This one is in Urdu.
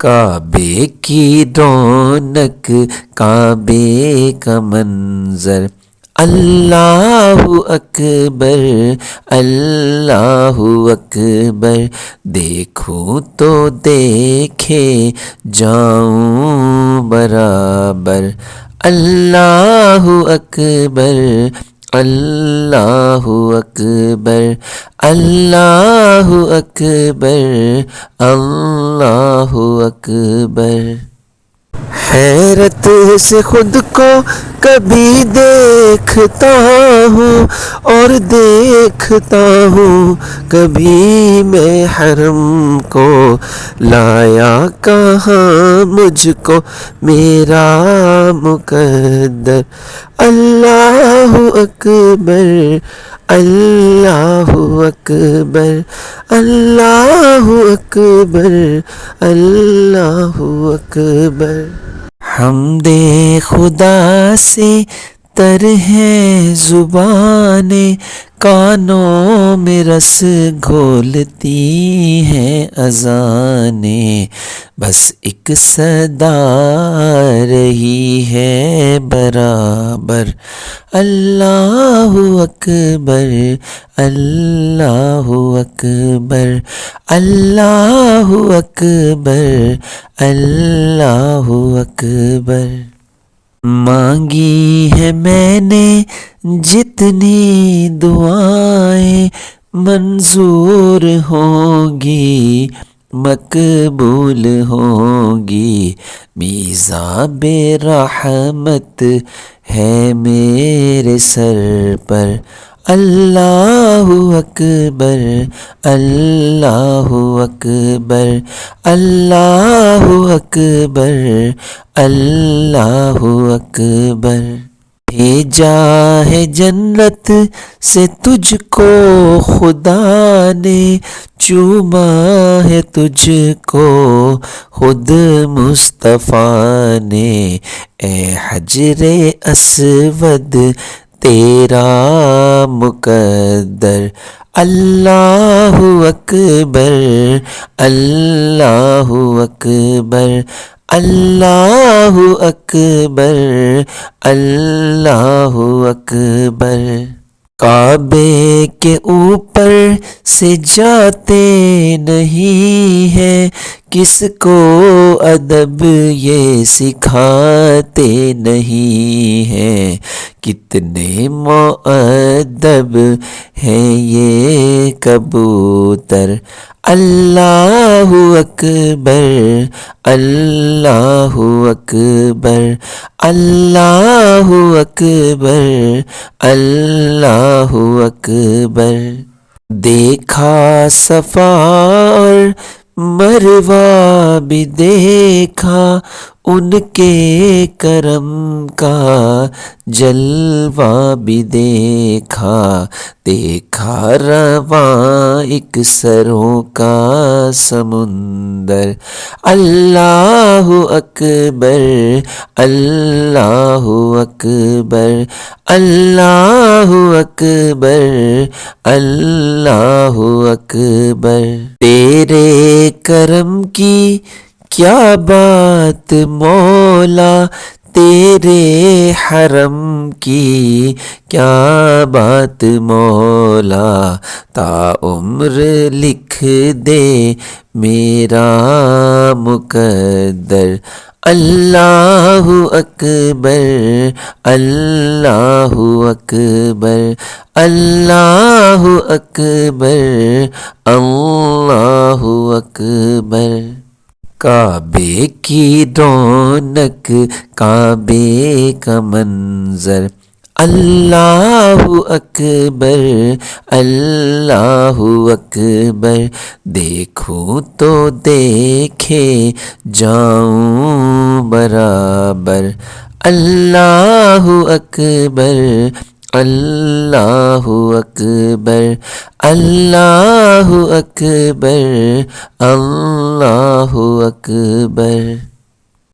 کعبے کی رونق، کعبے کا منظر، اللہ اکبر اللہ اکبر، دیکھوں تو دیکھے جاؤں برابر، اللہ اکبر اللہ اکبر اللہ اکبر اللہ اکبر۔ حیرت سے خود کو کبھی دیکھتا ہوں اور دیکھتا ہوں کبھی میں حرم کو، لایا کہاں مجھ کو میرا مقدر، اللہ اکبر اللہ اکبر اللہ اکبر اللہ اکبر۔ حمد خدا سے تر ہے زبانیں، کانوں میں رس گھولتی ہیں اذانیں، بس ایک صدا رہی ہے برابر، اللہ اکبر اللہ اکبر اللہ اکبر اللہ اکبر۔ مانگی ہے میں نے جتنی دعائیں، منظور ہوں گی مقبول ہوں گی، میزاب رحمت ہے میرے سر پر، اللہ اکبر اللہ اکبر اللہ اکبر اللہ اکبر۔ بھیجا ہے جنت سے تجھ کو خدا نے، چوما ہے تجھ کو خود مصطفیٰ نے، اے حجر اسود تیرا مقدر، اللہ اکبر اللہ اکبر اللہ اکبر اللہ اکبر۔ کعبے کے اوپر سے جاتے نہیں ہیں، کس کو ادب یہ سکھاتے نہیں ہیں، کتنے مؤدب ہیں یہ کبوتر، اللہ اکبر اللہ اکبر اللہ اکبر اللہ اکبر۔ دیکھا صفا اور مروہ بھی دیکھا، ان کے کرم کا جلوہ بھی دیکھا، دیکھا رواں ایک سروں کا سمندر، اللہ اکبر اللہ اکبر اللہ اکبر اللہ اکبر۔ تیرے کرم کی کیا بات مولا، تیرے حرم کی کیا بات مولا، تا عمر لکھ دے میرا مقدر، اللہ اکبر اللہ اکبر اللہ اکبر اللہ اکبر۔ کعبے کی رونق، کعبے کا منظر، اللہ اکبر اللہ اکبر، دیکھوں تو دیکھے جاؤں برابر، اللہ اکبر اللہ اکبر اللہ اکبر اللہ اکبر۔